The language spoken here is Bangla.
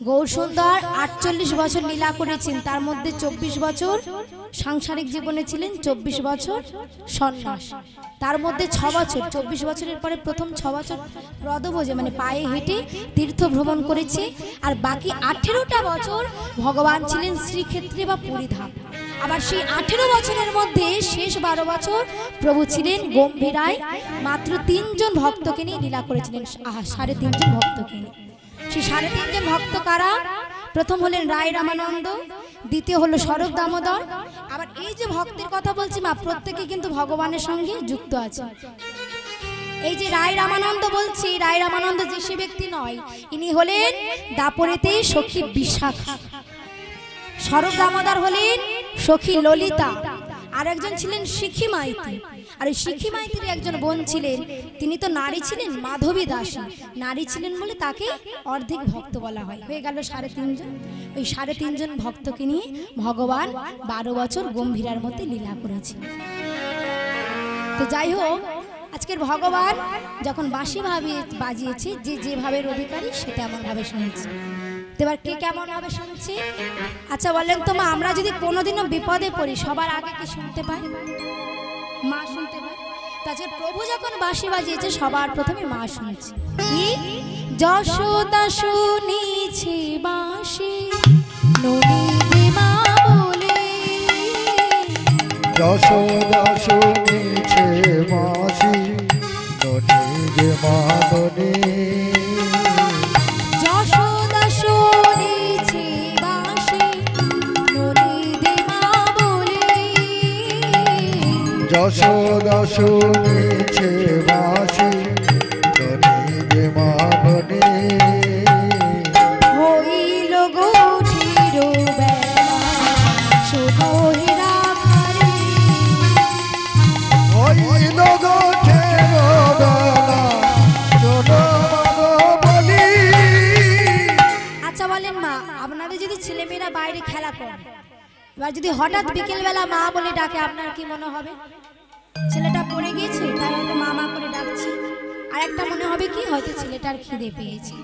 গৌরসুন্দর 48 বছর লীলা করেছেন, তার মধ্যে 24 বছর সাংসারিক জীবনে ছিলেন, 24 বছর সন্ন্যাস, তার মধ্যে 6 বছর 24 বছরের পরে প্রথম 6 বছর পদভোজে মানে পায়ে হেঁটে তীর্থ ভ্রমণ করেছে। আর বাকি 18টা বছর ভগবান ছিলেন শ্রীক্ষেত্রে বা পুরীধাম। আবার সেই 18 বছরের মধ্যে শেষ 12 বছর প্রভু ছিলেন গম্ভীরায়, মাত্র 3 জন ভক্তকে নিয়ে লীলা করেছিলেন। 3.5 জন ভক্তকে নিয়ে। সেই 3.5 জন ভক্ত কারা? প্রথম হলেন রায় রামানন্দ, দ্বিতীয় হলো স্বরূপ দামোদর। আবার এই যে ভক্তের কথা বলছি মা, প্রত্যেকে কিন্তু ভগবানের সঙ্গে যুক্ত আছে। এই যে রায় রামানন্দ বলছি, রায় রামানন্দ যে সে ব্যক্তি নয়, ইনি হলেন দাপরেতে সখী বিশাখা। স্বরূপ দামোদর হলেন সখী ললিতা, আর একজন ছিলেন শিখি মাইতি। আর ওই শিখি মাইতির একজন বোন ছিলেন, তিনি তো নারী ছিলেন, মাধবী দাসী। নারী ছিলেন বলে তাকে অর্ধেক ভক্ত বলা হয়। হয়ে গেল 3.5 জন। ওই 3.5 জন ভক্তকে নিয়ে ভগবান 12 বছর গম্ভীরার মধ্যে লীলা করেছেন। তো যাই হোক, আজকের ভগবান যখন বাঁশি বাজিয়েছে, যে যেভাবে অধিকারী সে তেমন ভাবে শুনছে। এবার কে কেমন ভাবে শুনছে? আচ্ছা বলেন তো মা, আমরা যদি কোনোদিনও বিপদে পড়ি সবার আগে কি শুনতে পাই? মা শুনতে পাই। তাছাড়া প্রভু যখন বাঁশি বাজিয়েছে সবার প্রথমে মা শুনছে। কি? যশোদা শুনিছে বাঁশি ননী মা বলে, যশোদা শুনিছে বাঁশি ননী মা বলে, যশোদা শুনিছে বাঁশি ননী মা বলে, যশোদা শুনিছে বাঁশি ননী মা বলে, হইল গঠির বেলা সুবহিরা ঘরে, হইল গঠির বেলা শোনো বলি। আচ্ছা বলেন মা, আপনাদের যদি ছেলেমেয়েরা বাইরে খেলা করে, এবার যদি হঠাৎ বিকেলবেলা মা বলে ডাকে, আপনার কি মনে হবে? ছেলেটা পড়ে গিয়েছে তাই হয়তো মা মা করে ডাকছে। আর একটা মনে হবে কি, হয়তো ছেলেটার খিদে পেয়েছে।